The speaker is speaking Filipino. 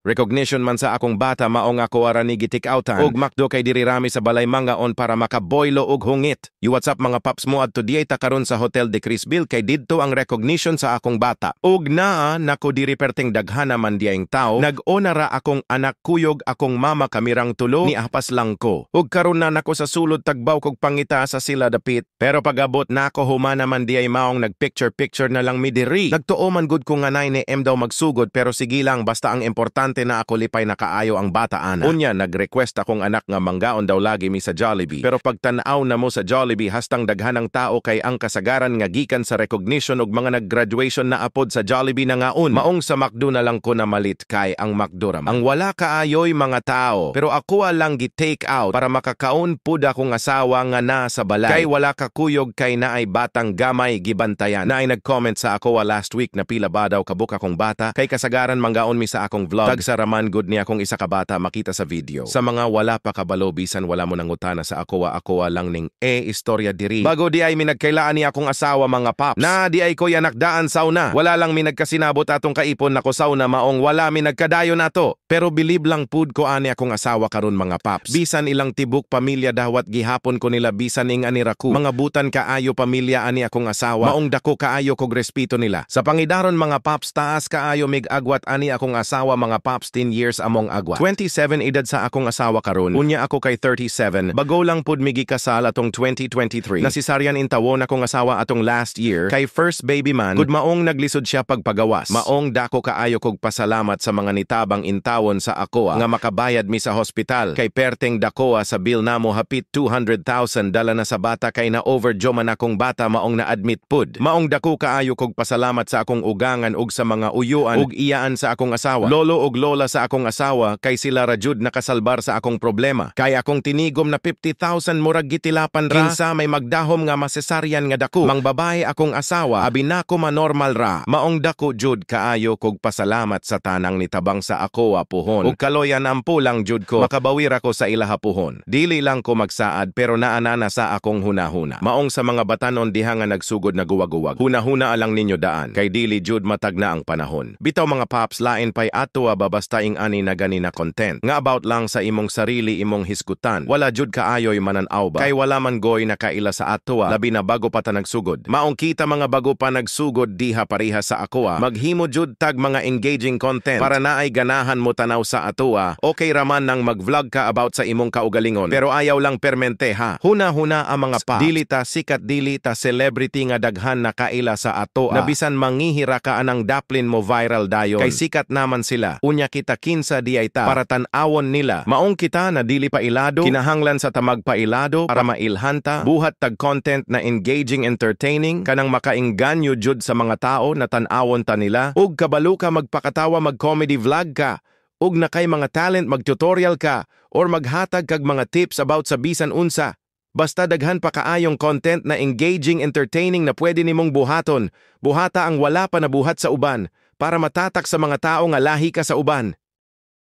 Recognition man sa akong bata maong ako arani gitik-outan. Og makdo kay diri rami sa balay mangaon para makaboylo og hungit. You what's up mga paps mo adto diay ta karon sa Hotel de Crisville kay didto ang recognition sa akong bata. Og naa nako diri perteng daghana man diayng tao. Nag-onara akong anak kuyog akong mama kamirang tulo ni ahpas lang ko. Og karon na nako sa sulod tagbaw kog pangita sa sila dapit. Pero pag-abot nako humana man diay maong nagpicture-picture na lang mi diri. Nagtuo man gud ko nga nay ni M daw magsugod pero sige lang basta ang importante na ako lipay na kaayo ang bata ana. Unya nag-request akong anak nga manggaon daw lagi mi sa Jollibee. Pero pag tan-aw na mo sa Jollibee hastang daghanang tao kay ang kasagaran nga gikan sa recognition og mga nag-graduation na apod sa Jollibee na ngaon. Maong sa McDo na lang ko na malit kay ang McDo ram. Ang wala kaayoy mga tao. Pero ako lang gi-take out para makakaon pud akong asawa nga na sa balay. Kay wala ka kuyog kay naay batang gamay gibantayan. Naay nag-comment sa ako last week na pila ba daw kabuk akong bata kay kasagaran manggaon mi sa akong vlog. Sa raman good niya akong isa ka bata makita sa video. Sa mga wala pa kabalo bisan wala mo nangutana sa ako lang ning istorya diri. Bago di ay minagkailaan ni akong asawa mga paps. Na di ay ko yanakdaan sauna. Wala lang mi nagkasinabot atong kaipon nako sauna maong wala mi nagkadayon nato. Pero bilib lang pud ko ani akong asawa karon mga paps. Bisan ilang tibok pamilya dawat gihapon ko nila bisan ing aniraku. Mga butan kaayo pamilya ani akong asawa. Maong dako kaayo kog respeto nila. Sa pangidaron mga paps taas kaayo mig agwat ani akong asawa mga paps 10 years among agwa. 27 edad sa akong asawa karon. Unya ako kay 37. Bago lang pud migi kasal atong 2023. Nasisaryan intawon akong asawa atong last year kay first baby man. Gud maong naglisod siya pagpagawas. Maong dako kaayo kog pasalamat sa mga nitabang intawon sa ako nga makabayad mi sa hospital kay perteng dakoa sa bill namo hapit 200,000 dala na sa bata kay na overdue man akong bata maong na-admit pud. Maong dako kaayo kog pasalamat sa akong ugangan ug sa mga uyuan ug iyaan sa akong asawa. Lolo ug lola sa akong asawa kay sila rajud nakasalbar sa akong problema. Kay akong tinigom na 50,000 murag gitilapan ra. Kinsa may magdahom nga masesaryan nga dako. Mang babae akong asawa abi nako manormal ra. Maong dako jud kaayo kog pasalamat sa tanang nitabang sa ako puhon. Ug kaloyan ampo lang jud ko makabawir ako sa ilaha puhon. Dili lang ko magsaad pero naanana sa akong hunahuna. Maong sa mga batanon diha nga nagsugod na guwag-guwag. Hunahuna alang ninyo daan kay dili jud matag na ang panahon. Bitaw mga paps lain pay ato babasta ing ani na gani na content. Nga about lang sa imong sarili imong hisgutan. Wala jud kaayoy mananaw ba. Kay wala man goy na kaila sa ato labi na bago pa ta nagsugod. Maong kita mga bago pa nagsugod diha pareha sa ako maghimo jud tag mga engaging content para naay ganahan mo tanaw sa ato Okay raman nang mag-vlog ka about sa imong kaugalingon. Pero ayaw lang permente ha. Huna-huna ang mga paps. Dili ta sikat dili ta celebrity nga daghan na kaila sa ato na bisan manghihira ka anang daplin mo viral dayon. Kay sikat naman sila. Unya kita kinsa di ay ta para tan-awon nila. Maong kita na dili pa ilado, kinahanglan sa tamag pa ilado para mailhanta, buhat tag content na engaging entertaining, kanang makaingganyo jud sa mga tao na tan-awon ta nila, ug kabalo ka magpakatawa mag-comedy vlog ka, ug na kay mga talent mag-tutorial ka, or maghatag kag mga tips about sa bisan unsa. Basta daghan pa kaayong content na engaging entertaining na pwede nimong buhaton. Buhata ang wala pa nabuhat sa uban para matatak sa mga tao nga lahi ka sa uban.